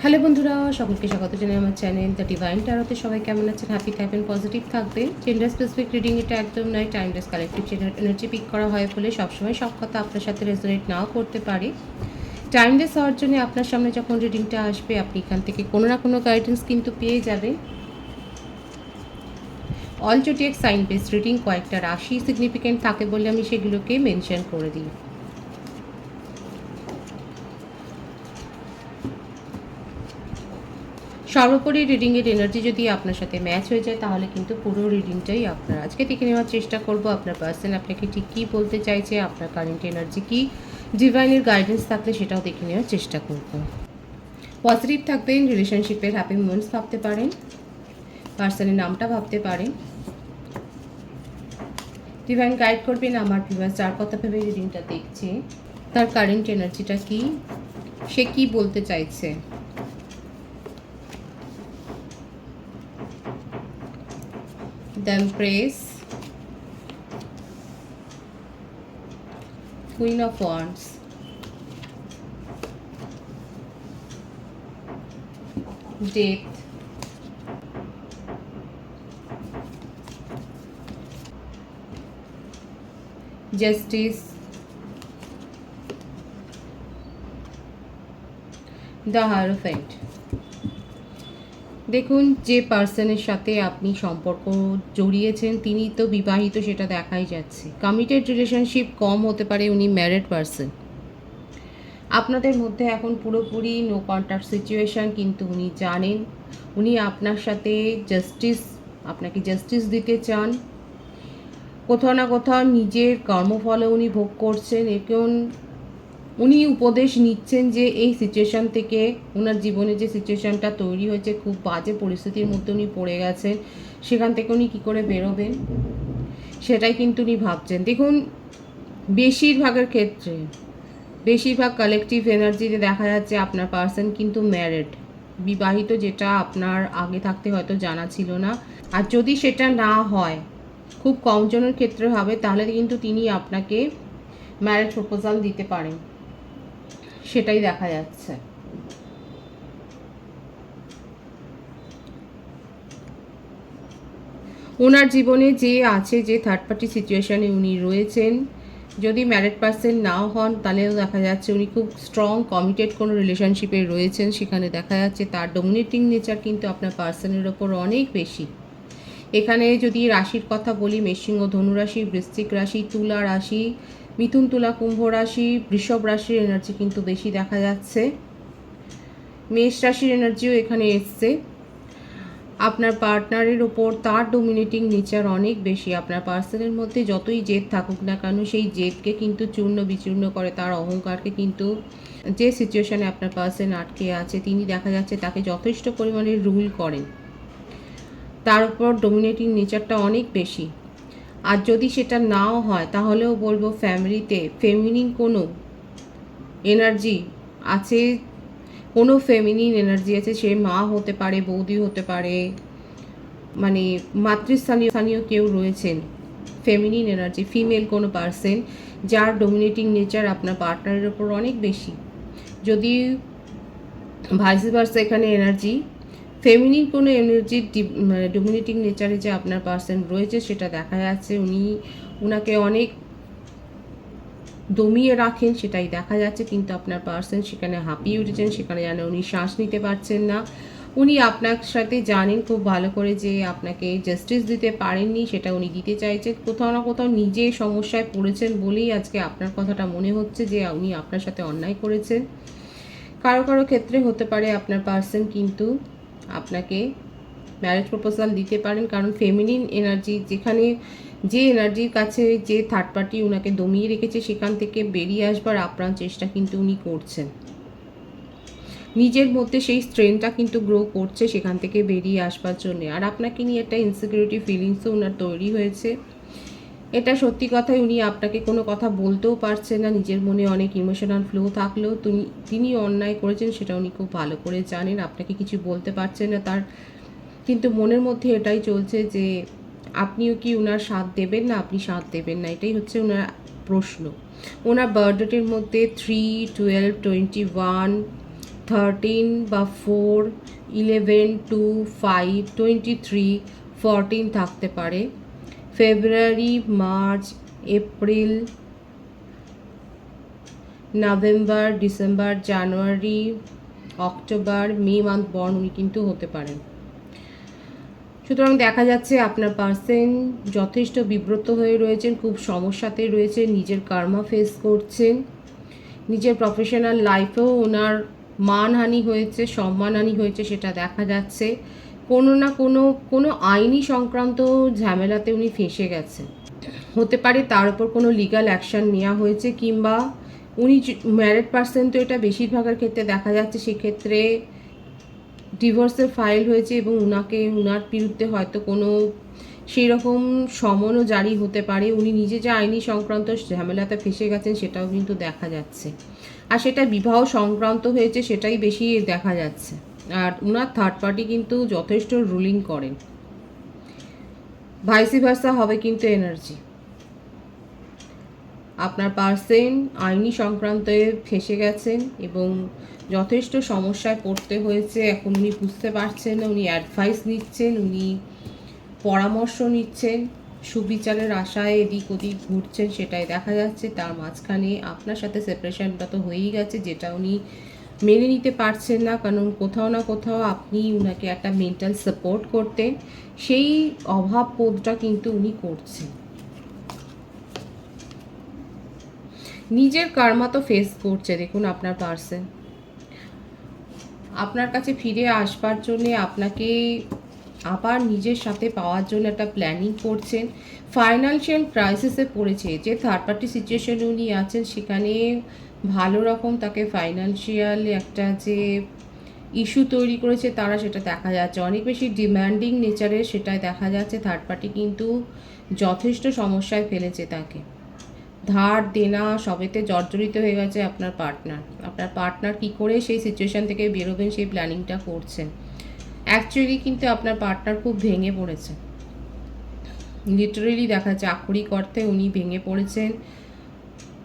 Hello বন্ধুরা, সকলকে স্বাগত জানাই আমার চ্যানেল দ্য ডিভাইন ট্যারোতে। সবাই কেমন আছেন? হ্যাপি থাকবেন, পজিটিভ থাকবেন। জেন্ডার স্পেসিফিক রিডিং এটা একদম নয়, টাইমলেস কালেকটিভ এনার্জি পিক করা হয় বলে সবসময় সব কথা আপনার সাথে রেজোনেট নাও করতে পারে। টাইমলেস হওয়ার জন্য আপনার সামনে যখন রিডিংটা আসবে, আপনি এখান থেকে কোনো না কোনো গাইডেন্স কিন্তু পেয়ে যাবেন। All zodiac sign base reading, কয়েকটা রাশি সিগনিফিকেন্ট থাকে বলে আমি সেগুলোকে মেনশন করে দিই। সর্বোপরি রিডিংয়ের এনার্জি যদি আপনার সাথে ম্যাচ হয়ে যায় তাহলে কিন্তু পুরো রিডিংটাই আপনার। আজকে দেখে নেওয়ার চেষ্টা করব আপনার পার্সন আপনাকে ঠিক কী বলতে চাইছে, আপনার কারেন্ট এনার্জি কী, ডিভাইনের গাইডেন্স থাকলে সেটাও দেখে নেওয়ার চেষ্টা করব। পজিটিভ থাকবেন, রিলেশনশিপের হ্যাপি মোমেন্টস ভাবতে পারেন, পার্সনের নামটা ভাবতে পারেন। ডিভাইন গাইড করবেন আমার ভিউয়ার্স যার কথা ভেবে রিডিংটা দেখছে, তার কারেন্ট এনার্জিটা কী, সে কী বলতে চাইছে। The Empress, Queen of Wands, Death, Justice, The Hierophant। দেখুন, যে পার্সনের সাথে আপনি সম্পর্ক জড়িয়েছেন তিনি তো বিবাহিত, সেটা দেখাই যাচ্ছে। কমিটেড রিলেশনশিপ কম হতে পারে, উনি ম্যারিড পার্সন। আপনাদের মধ্যে এখন পুরোপুরি নো কন্ট্যাক্ট সিচুয়েশান, কিন্তু উনি জানেন উনি আপনার সাথে আপনাকে জাস্টিস দিতে চান। কোথাও না কোথাও নিজের কর্মফলে উনি ভোগ করছেন, এখন উনি উপদেশ নিচ্ছেন যে এই সিচুয়েশান থেকে, ওনার জীবনে যে সিচুয়েশানটা তৈরি হয়েছে, খুব বাজে পরিস্থিতির মধ্যে উনি পড়ে গেছেন, সেখান থেকে উনি কী করে বেরোবেন সেটাই কিন্তু উনি ভাবছেন। দেখুন, বেশিরভাগ কালেকটিভ এনার্জিতে দেখা যাচ্ছে আপনার পার্সন কিন্তু ম্যারিড, বিবাহিত, যেটা আপনার আগে থাকতে হয়তো জানা ছিল না। আর যদি সেটা না হয়, খুব কম জনের ক্ষেত্রে হবে, তাহলে কিন্তু তিনি আপনাকে ম্যারেজ প্রপোজাল দিতে পারেন, সেটাই দেখা যাচ্ছে। ওনার জীবনে যে আছে, যে থার্ড পার্টি সিচুয়েশানে উনি রয়েছেন, যদি ম্যারিড পার্সন নাও হন তাহলেও দেখা যাচ্ছে উনি খুব স্ট্রং কমিটেড কোনো রিলেশনশিপে রয়েছেন, সেখানে দেখা যাচ্ছে তার ডমিনেটিং নেচার কিন্তু আপনার পার্সনের ওপর অনেক বেশি। এখানে যদি রাশির কথা বলি, মেষসিংহ, ধনুরাশি, বৃশ্চিক রাশি, তুলা রাশি, মিথুন, তুলা, কুম্ভ রাশি, বৃষভ রাশির এনার্জি কিন্তু বেশি দেখা যাচ্ছে। মেষ রাশির এনার্জিও এখানে এসছে। আপনার পার্টনারের ওপর তার ডমিনেটিং নেচার অনেক বেশি। আপনার পার্সনের মধ্যে যতই জেদ থাকুক না কেন, সেই জেদকে কিন্তু চূর্ণ বিচূর্ণ করে, তার অহংকারকে কিন্তু, যে সিচুয়েশানে আপনার পার্সন আটকে আছে তিনি দেখা যাচ্ছে তাকে যথেষ্ট পরিমাণে রুল করেন, তার উপর ডমিনেটিং নেচারটা অনেক বেশি। আর যদি সেটা নাও হয় তাহলেও বলবো ফ্যামিলিতে ফেমিনিন কোনো এনার্জি আছে, কোনো ফেমিনিন এনার্জি আছে, সে মা হতে পারে, বৌদি হতে পারে, মানে মাতৃস্থানীয় কেউ রয়েছেন, ফেমিনিন এনার্জি, ফিমেল কোনো পার্সন যার ডমিনেটিং নেচার আপনার পার্টনারের ওপর অনেক বেশি। যদি ভাইস ভার্সা এখানে এনার্জি ফেমিনিন কোনো এনার্জির ডমিনেটিং নেচারে যে আপনার পার্সন রয়েছে, সেটা দেখা যাচ্ছে উনাকে অনেক দমিয়ে রাখেন, সেটাই দেখা যাচ্ছে। কিন্তু আপনার পার্সন সেখানে হাঁপিয়ে উঠেছেন, সেখানে যেন উনি শ্বাস নিতে পারছেন না। উনি আপনার সাথে জানেন খুব ভালো করে যে আপনাকে জাস্টিস দিতে পারেননি, সেটা উনি দিতে চাইছেন। কোথাও না কোথাও নিজে সমস্যায় পড়েছেন বলেই আজকে আপনার কথাটা মনে হচ্ছে যে উনি আপনার সাথে অন্যায় করেছেন। কারো কারো ক্ষেত্রে হতে পারে আপনার পার্সন কিন্তু আপনাকে ম্যারেজ প্রপোজাল দিতে পারেন, কারণ ফেমিনিন এনার্জি যেখানে, যে এনার্জির কাছে যে থার্ড পার্টি উনাকে দমিয়ে রেখেছে, সেখান থেকে বেরিয়ে আসবার আপ্রাণ চেষ্টা কিন্তু উনি করছেন। নিজের মধ্যে সেই স্ট্রেনটা কিন্তু গ্রো করছে সেখান থেকে বেরিয়ে আসবার জন্যে। আর আপনাকে নিয়ে একটা ইনসিকিউরিটি ফিলিংসও উনার তৈরি হয়েছে। এটা সত্যি কথাই, উনি আপনাকে কোনো কথা বলতেও পারছেন না, নিজের মনে অনেক ইমোশনাল ফ্লো থাকলেও তিনি অন্যায় করেছেন সেটা উনি খুব ভালো করে জানেন, আপনাকে কিছু বলতে পারছেন না তার, কিন্তু মনের মধ্যে এটাই চলছে যে আপনিও কি ওনার সাথ দেবেন না, আপনি সাথ দেবেন না, এটাই হচ্ছে ওনার প্রশ্ন। ওনার বার্থডেটের মধ্যে 3, 12, 21, 13 বা 4, 11, 2, 5, 23, 14 থাকতে পারে। ফেব্রুয়ারি, মার্চ, এপ্রিল, নভেম্বর, ডিসেম্বর, জানুয়ারি, অক্টোবর, মে মান্থ বর্ন উনি কিন্তু হতে পারেন। সুতরাং দেখা যাচ্ছে আপনার পার্সন যথেষ্ট বিব্রত হয়ে রয়েছেন, খুব সমস্যাতে রয়েছেন, নিজের কর্মা ফেস করছেন। নিজের প্রফেশনাল লাইফেও ওনার মানহানি হয়েছে, সম্মানহানি হয়েছে, সেটা দেখা যাচ্ছে। কোনো না কোনো আইনি সংক্রান্ত ঝামেলাতে উনি ফেঁসে গেছেন। হতে পারে তার উপর কোনো লিগ্যাল অ্যাকশান নেওয়া হয়েছে, কিংবা উনি ম্যারিড পার্সন তো এটা বেশিরভাগের ক্ষেত্রে দেখা যাচ্ছে, সেক্ষেত্রে ডিভোর্সের ফাইল হয়েছে এবং উনার বিরুদ্ধে হয়তো কোনো সেই রকম সমনও জারি হতে পারে। উনি নিজে যে আইনি সংক্রান্ত ঝামেলাতে ফেসে গেছেন সেটাও কিন্তু দেখা যাচ্ছে, আর সেটা বিবাহ সংক্রান্ত হয়েছে সেটাই বেশি দেখা যাচ্ছে। আর উনার থার্ড পার্টি কিন্তু যথেষ্ট রুলিং করেন, ভাইসি ভার্সা হবে কিন্তু এনার্জি। আপনার পার্সন আইনি সংক্রান্তে ফেসে গেছেন এবং যথেষ্ট সমস্যায় পড়তে হয়েছে। এখন উনি বুঝতে পারছেন না, উনি অ্যাডভাইস নিচ্ছেন, উনি পরামর্শ নিচ্ছেন, সুবিচারের আশায় এদিক ওদিক ঘুরছেন, সেটাই দেখা যাচ্ছে। তার মাঝখানে আপনার সাথে সেপারেশনটা তো হয়েই গেছে, যেটা উনি মেনে নিতে পারছেন না, কারণ কোথাও না কোথাও আপনি উনাকে একটা মেন্টাল সাপোর্ট করতেন, সেই অভাব বোধটা কিন্তু উনি করছেন। নিজের কর্মা তো ফেস করছে। দেখুন আপনার পার্সন আপনার কাছে ফিরে আসবার জন্যে, আপনাকে আবার নিজের সাথে পাওয়ার জন্য একটা প্ল্যানিং করছেন। ফাইন্যান্সিয়াল ক্রাইসিসে পড়েছে, যে থার্ড পার্টি সিচুয়েশনে উনি আছেন সেখানে ভালো রকম তাকে ফাইন্যান্সিয়াল একটা যে ইস্যু তৈরি করেছে তারা, সেটা দেখা যাচ্ছে। অনেক বেশি ডিম্যান্ডিং নেচারের, সেটাই দেখা যাচ্ছে। থার্ড পার্টি কিন্তু যথেষ্ট সমস্যায় ফেলেছে তাকে। ধার দেনা সবেতে জর্জরিত হয়ে গেছে আপনার পার্টনার কী করে সেই সিচুয়েশান থেকে বেরোবেন সেই প্ল্যানিংটা করছেন। অ্যাকচুয়ালি কিন্তু আপনার পার্টনার খুব ভেঙে পড়েছে, লিটারেলি দেখা যাচ্ছে, আক্ষরিক অর্থে উনি ভেঙে পড়েছেন।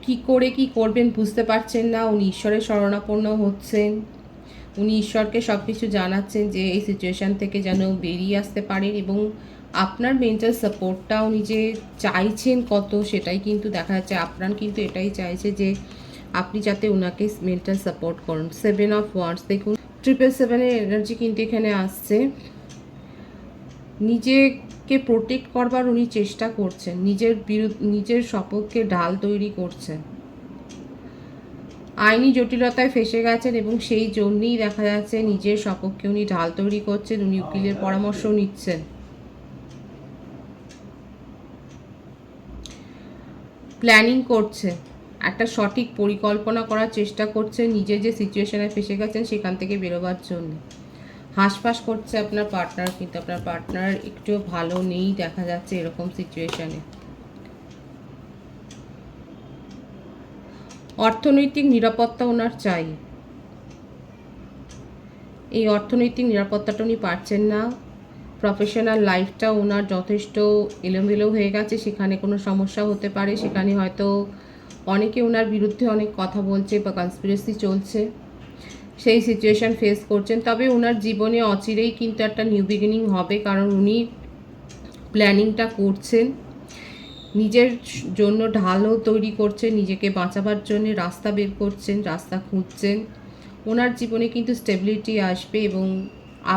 কি করে কি করবেন বুঝতে পারছেন না। উনি ঈশ্বরের শরণাপন্ন হচ্ছেন, উনি ঈশ্বরকে সব কিছু জানাচ্ছেন যে এই সিচুয়েশান থেকে যেন বেরিয়ে আসতে পারেন, এবং আপনার মেন্টাল সাপোর্টটা উনি যে চাইছেন কত, সেটাই কিন্তু দেখা যাচ্ছে। আপনার কিন্তু এটাই চাইছে যে আপনি যাতে ওনাকে মেন্টাল সাপোর্ট করুন। 7 অফ ওয়ান্ডস, দেখুন 777-এর এনার্জি কিন্তু এখানে আসছে। নিজেকে প্রোটেক্ট করবার উনি চেষ্টা করছেন, নিজের সপক্ষে ঢাল তৈরি করছেন। আইনি জটিলতায় ফেসে গেছেন এবং সেই জন্যই দেখা যাচ্ছে নিজের সপক্ষে উনি ঢাল তৈরি করছেন। উনি উকিলের পরামর্শ নিচ্ছেন, প্ল্যানিং করছে, একটা সঠিক পরিকল্পনা করার চেষ্টা করছে নিজে যে সিচুয়েশনে ফেসে গেছেন সেখান থেকে বেরোবার জন্য। হাঁসফাঁস করছে আপনার পার্টনার, কিন্তু আপনার পার্টনার একটু ভালো নেই দেখা যাচ্ছে এরকম সিচুয়েশনে। অর্থনৈতিক নিরাপত্তা ওনার চাই, এই অর্থনৈতিক নিরাপত্তাটা উনি পাচ্ছেন না। প্রফেশনাল লাইফটা ওনার যথেষ্ট এলোমেলো হয়ে গেছে, সেখানে কোনো সমস্যা হতে পারে, সেখানে হয়তো অনেকে ওনার বিরুদ্ধে অনেক কথা বলছে বা কনস্পিরেসি চলছে, সেই সিচুয়েশান ফেস করছেন। তবে ওনার জীবনে অচিরেই কিন্তু একটা নিউ বিগিনিং হবে, কারণ উনি প্ল্যানিংটা করছেন, নিজের জন্য ঢালও তৈরি করছেন, নিজেকে বাঁচাবার জন্য রাস্তা বের করছেন, রাস্তা খুঁজছেন। ওনার জীবনে কিন্তু স্টেবিলিটি আসবে এবং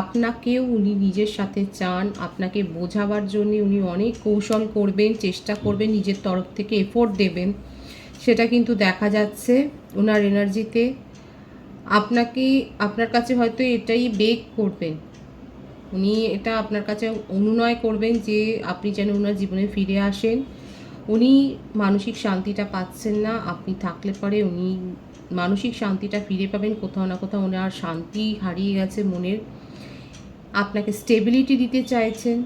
আপনাকেও উনি নিজের সাথে চান। আপনাকে বোঝাবার জন্য উনি অনেক কৌশল করবেন, চেষ্টা করবেন, নিজের তরফ থেকে এফোর্ট দেবেন, সেটা কিন্তু দেখা যাচ্ছে ওনার এনার্জিতে। আপনার কাছে হয়তো এটাই বেগ করবেন, উনি এটা আপনার কাছে অনুনয় করবেন যে আপনি যেন ওনার জীবনে ফিরে আসেন। উনি মানসিক শান্তিটা পাচ্ছেন না, আপনি থাকলে পরে উনি মানসিক শান্তিটা ফিরে পাবেন। কোথাও না কোথাও ওনার শান্তি হারিয়ে গেছে মনের, আপনাকে স্টেবিলিটি দিতে চাইছেন।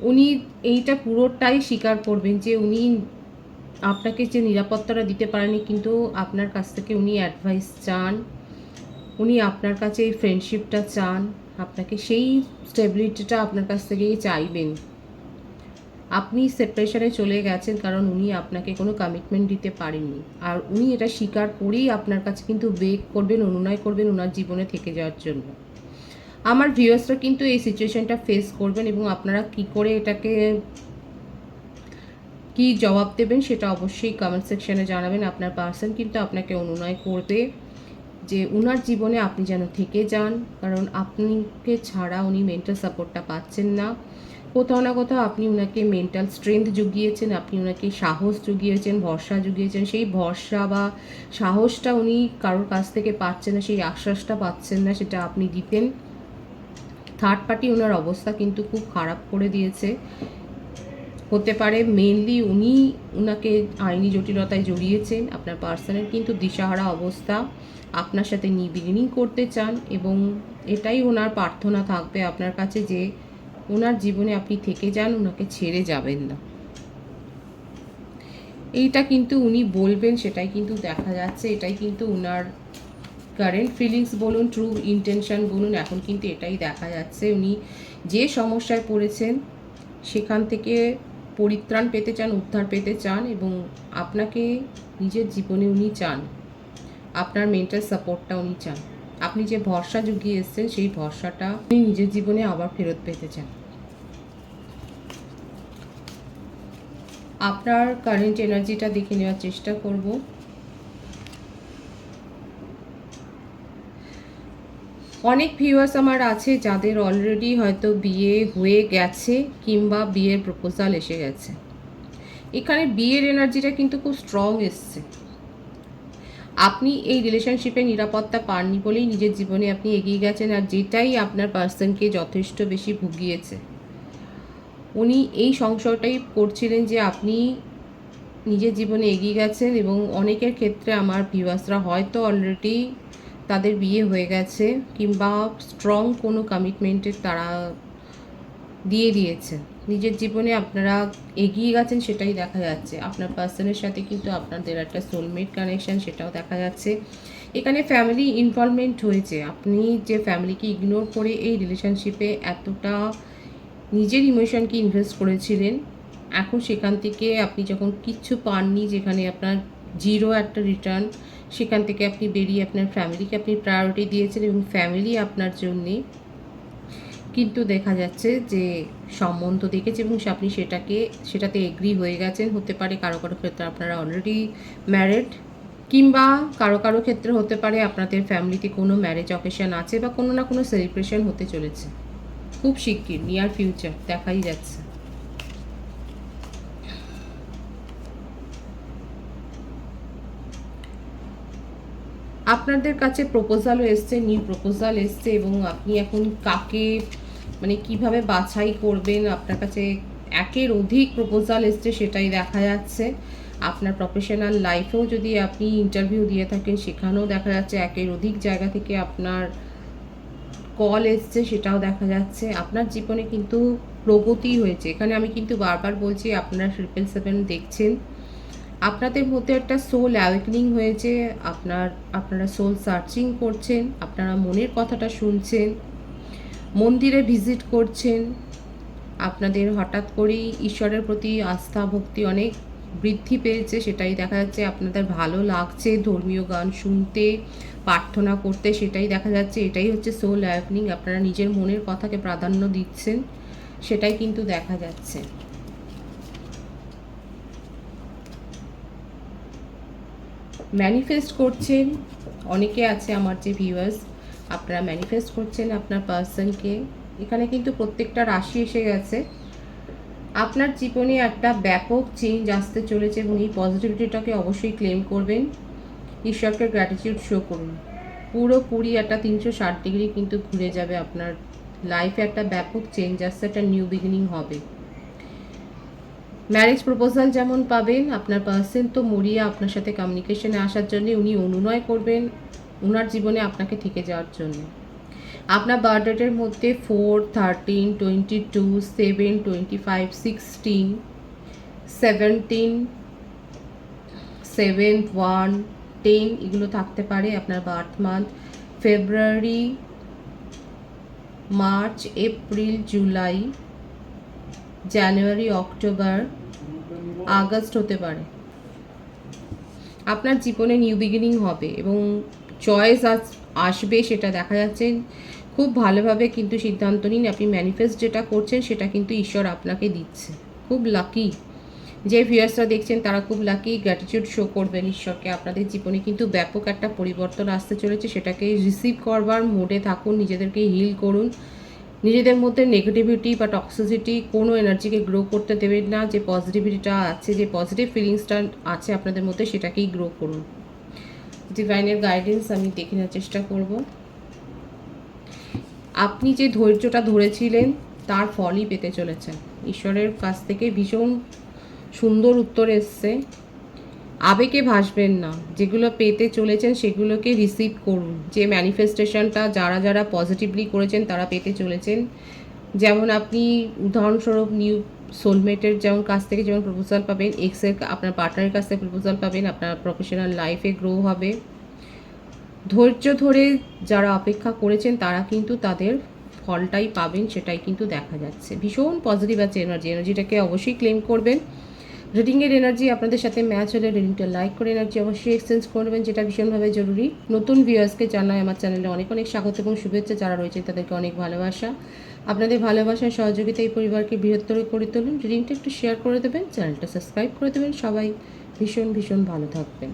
উনি এইটা পুরোটাই স্বীকার করবেন যে উনি আপনাকে যে নিরাপত্তাটা দিতে পারেনি, কিন্তু আপনার কাছ থেকে উনি অ্যাডভাইস চান, উনি আপনার কাছে এই ফ্রেন্ডশিপটা চান, আপনাকে সেই স্টেবিলিটিটা আপনার কাছ থেকেই চাইবেন। আপনি সেপারেশনে চলে গেছেন কারণ উনি আপনাকে কোনো কমিটমেন্ট দিতে পারেননি, আর উনি এটা স্বীকার করেই আপনার কাছে কিন্তু বেগ করবেন, অনুনয় করবেন ওনার জীবনে থেকে যাওয়ার জন্য। আমার ভিউয়ার্সরা কিন্তু এই সিচুয়েশনটা ফেস করবেন, এবং আপনারা কি করে এটাকে কি জবাব দেবেন সেটা অবশ্যই কমেন্ট সেকশনে জানাবেন। আপনার পার্সন কিন্তু আপনাকে অনুনয় করবে যে উনার জীবনে আপনি যেন থেকে যান, কারণ আপনাকে ছাড়া উনি মেন্টাল সাপোর্টটা পাচ্ছেন না। কোথাও না কোথাও আপনি উনাকে মেন্টাল স্ট্রেংথ জুগিয়েছেন, আপনি উনাকে সাহস জুগিয়েছেন, ভরসা জুগিয়েছেন। সেই ভরসা বা সাহসটা উনি কারোর কাছ থেকে পাচ্ছেন না, সেই আশ্বাসটা পাচ্ছেন না, সেটা আপনি দিতেন। থার্ড পার্টি ওনার অবস্থা কিন্তু খুব খারাপ করে দিয়েছে। হতে পারে মেনলি উনি উনাকে আইনি জটিলতায় জড়িয়েছেন। আপনার পার্সনের কিন্তু দিশাহারা অবস্থা, আপনার সাথে বিগিনিং করতে চান, এবং এটাই ওনার প্রার্থনা থাকবে আপনার কাছে যে ওনার জীবনে আপনি থেকে যান, ওনাকে ছেড়ে যাবেন না। এইটা কিন্তু উনি বলবেন, সেটাই কিন্তু দেখা যাচ্ছে। এটাই কিন্তু ওনার কারেন্ট ফিলিংস বলুন, ট্রু ইন্টেনশন বলুন, এখন কিন্তু এটাই দেখা যাচ্ছে। উনি যে সমস্যায় পড়েছেন সেখান থেকে পরিত্রাণ পেতে চান, উদ্ধার পেতে চান, এবং আপনাকে নিজের জীবনে উনি চান। আপনার মেন্টাল সাপোর্টটা উনি চান। আপনি যে ভরসা জুগিয়ে এসছেন সেই ভরসাটা উনি নিজের জীবনে আবার ফেরত পেতে চান। আপনার কারেন্ট এনার্জিটা দেখে নেওয়ার চেষ্টা করব। অনেক ভিউয়ার্স আমার আছে যাদের অলরেডি হয়তো বিয়ে হয়ে গেছে কিংবা বিয়ের প্রপোজাল এসে গেছে। এখানে বিয়ের এনার্জিটা কিন্তু খুব স্ট্রং এসছে। আপনি এই রিলেশনশিপে নিরাপত্তা পাননি বলেই নিজের জীবনে আপনি এগিয়ে গেছেন, আর যেটাই আপনার পার্সনকে যথেষ্ট বেশি ভুগিয়েছে। উনি এই সংশয়টাই করছিলেন যে আপনি নিজের জীবনে এগিয়ে গেছেন, এবং অনেকের ক্ষেত্রে আমার ভিউয়ার্সরা হয়তো অলরেডি তাদের বিয়ে হয়ে গেছে কিংবা স্ট্রং কোনো কমিটমেন্টের তারা দিয়ে দিয়েছে। নিজের জীবনে আপনারা এগিয়ে গেছেন সেটাই দেখা যাচ্ছে। আপনার পার্সনের সাথে কিন্তু আপনাদের একটা সোলমেট কানেকশান, সেটাও দেখা যাচ্ছে। এখানে ফ্যামিলি ইনভলভমেন্ট হয়েছে। আপনি যে ফ্যামিলিকে ইগনোর করে এই রিলেশনশিপে এতটা নিজের ইমোশনকে ইনভেস্ট করেছিলেন, এখন সেখান থেকে আপনি যখন কিচ্ছু পাননি, যেখানে আপনার জিরো একটা রিটার্ন, সেখান থেকে আপনি বেরিয়ে আপনার ফ্যামিলিকে আপনি প্রায়োরিটি দিয়েছেন, এবং ফ্যামিলি আপনার জন্যে কিন্তু দেখা যাচ্ছে যে সম্বন্ধ দেখেছে, এবং আপনি সেটাতে এগ্রি হয়ে গেছেন। হতে পারে কারো কারো ক্ষেত্রে আপনারা অলরেডি ম্যারিড, কিংবা কারো কারো ক্ষেত্রে হতে পারে আপনাদের ফ্যামিলিতে কোনো ম্যারেজ অকেশন আছে বা কোনো না কোনো সেলিব্রেশন হতে চলেছে খুব শিগগির, নিয়ার ফিউচার দেখাই যাচ্ছে। আপনাদের কাছে প্রপোজালও এসছে, নিউ প্রপোজাল এসছে, এবং আপনি এখন কাকে মানে কিভাবে বাছাই করবেন, আপনার কাছে একের অধিক প্রপোজাল এসছে সেটাই দেখা যাচ্ছে। আপনার প্রফেশনাল লাইফেও যদি আপনি ইন্টারভিউ দিয়ে থাকেন সেখানেও দেখা যাচ্ছে একের অধিক জায়গা থেকে আপনার কল এসছে, সেটাও দেখা যাচ্ছে। আপনার জীবনে কিন্তু প্রগতি হয়েছে। এখানে আমি কিন্তু বারবার বলছি, আপনারা 777 দেখছেন, আপনাদের মধ্যে একটা সোল অ্যাওয়েকনিং হয়েছে। আপনারা সোল সার্চিং করছেন, আপনারা মনের কথাটা শুনছেন, মন্দিরে ভিজিট করছেন, আপনাদের হঠাৎ করেই ঈশ্বরের প্রতি আস্থা ভক্তি অনেক বৃদ্ধি পেয়েছে, সেটাই দেখা যাচ্ছে। আপনাদের ভালো লাগছে ধর্মীয় গান শুনতে, প্রার্থনা করতে, সেটাই দেখা যাচ্ছে। এটাই হচ্ছে সোল অ্যাওয়েকনিং। আপনারা নিজের মনের কথাকে প্রাধান্য দিচ্ছেন, সেটাই কিন্তু দেখা যাচ্ছে। ম্যানিফেস্ট করছেন অনেকে আছে আমার যে ভিউয়ার্স, আপনারা ম্যানিফেস্ট করছেন আপনার পার্সনকে। এখানে কিন্তু প্রত্যেকটা রাশি এসে গেছে। আপনার জীবনে একটা ব্যাপক চেঞ্জ আসতে চলেছে, এবং এই পজিটিভিটিটাকে অবশ্যই ক্লেম করবেন। ঈশ্বরকে গ্র্যাটিটিউড শো করুন। পুরোপুরি একটা 360 ডিগ্রি কিন্তু ঘুরে যাবে আপনার লাইফে, একটা ব্যাপক চেঞ্জ আসছে, একটা নিউ বিগিনিং হবে। ম্যারেজ প্রপোজাল যেমন পাবেন, আপনার পার্সন তো মরিয়া আপনার সাথে কমিউনিকেশনে আসার জন্য উনি অনুনয় করবেন ওনার জীবনে আপনাকে থেকে যাওয়ার জন্য। আপনার বার্থডেটের মধ্যে 4, 13, 22, 7, 25, 16, 17, 7, 1, 10 এগুলো থাকতে পারে। আপনার বার্থ মান্থ ফেব্রুয়ারি, মার্চ, এপ্রিল, জুলাই, জানুয়ারি, অক্টোবর, আগস্ট হতে পারে। আপনার জীবনে নিউ বিগিনিং হবে এবং চয়েস আসবে, সেটা দেখা যাচ্ছে। খুব ভালোভাবে কিন্তু সিদ্ধান্ত নিন। আপনি ম্যানিফেস্ট যেটা করছেন সেটা কিন্তু ঈশ্বর আপনাকে দিচ্ছে। খুব লাকি। যে ভিউয়ার্সরা দেখছেন তারা খুব লাকি। গ্র্যাটিটিউড শো করবেন ঈশ্বরকে। আপনাদের জীবনে কিন্তু ব্যাপক একটা পরিবর্তন আসতে চলেছে, সেটাকে রিসিভ করবার মোডে থাকুন। নিজেদেরকে হিল করুন। নিজেদের মধ্যে নেগেটিভিটি বা টক্সিসিটি কোনো এনার্জিকে গ্রো করতে দেবেন না। যে পজিটিভিটিটা আছে, যে পজিটিভ ফিলিংসটা আছে আপনাদের মধ্যে, সেটাকেই গ্রো করুন। ডিভাইনের গাইডেন্স আমি দেখে নেওয়ার চেষ্টা করব। আপনি যে ধৈর্যটা ধরেছিলেন তার ফলই পেতে চলেছেন। ঈশ্বরের কাছ থেকে ভীষণ সুন্দর উত্তর এসছে। আবেগে ভাসবেন না। যেগুলো পেতে চলেছেন সেগুলোকে রিসিভ করুন। যে ম্যানিফেস্টেশনটা যারা যারা পজিটিভলি করেছেন তারা পেতে চলেছেন। যেমন আপনি উদাহরণস্বরূপ নিউ সোলমেটের যেমন কাছ থেকে যেমন প্রপোজাল পাবেন, এক্সের আপনার পার্টনারের কাছ থেকে প্রপোজাল পাবেন, আপনার প্রফেশনাল লাইফে গ্রো হবে। ধৈর্য ধরে যারা অপেক্ষা করেছেন তারা কিন্তু তাদের ফলটাই পাবেন, সেটাই কিন্তু দেখা যাচ্ছে। ভীষণ পজিটিভ আছে এনার্জিটাকে অবশ্যই ক্লেম করবেন। রিডিংয়ের এনার্জি আপনাদের সাথে ম্যাচ হলে রিডিংটা লাইক করে এনার্জি অবশ্যই এক্সচেঞ্জ করবেন, যেটা ভীষণভাবে জরুরি। নতুন ভিউয়ার্সকে জানাই আমার চ্যানেলে অনেক অনেক স্বাগত এবং শুভেচ্ছা। যারা রয়েছেন তাদেরকে অনেক ভালোবাসা। আপনাদের ভালোবাসার সহযোগিতা এই পরিবারকে বৃহত্তর করে তুলুন। রিডিংটা একটু শেয়ার করে দেবেন, চ্যানেলটা সাবস্ক্রাইব করে দেবেন। সবাই ভীষণ ভীষণ ভালো থাকবেন।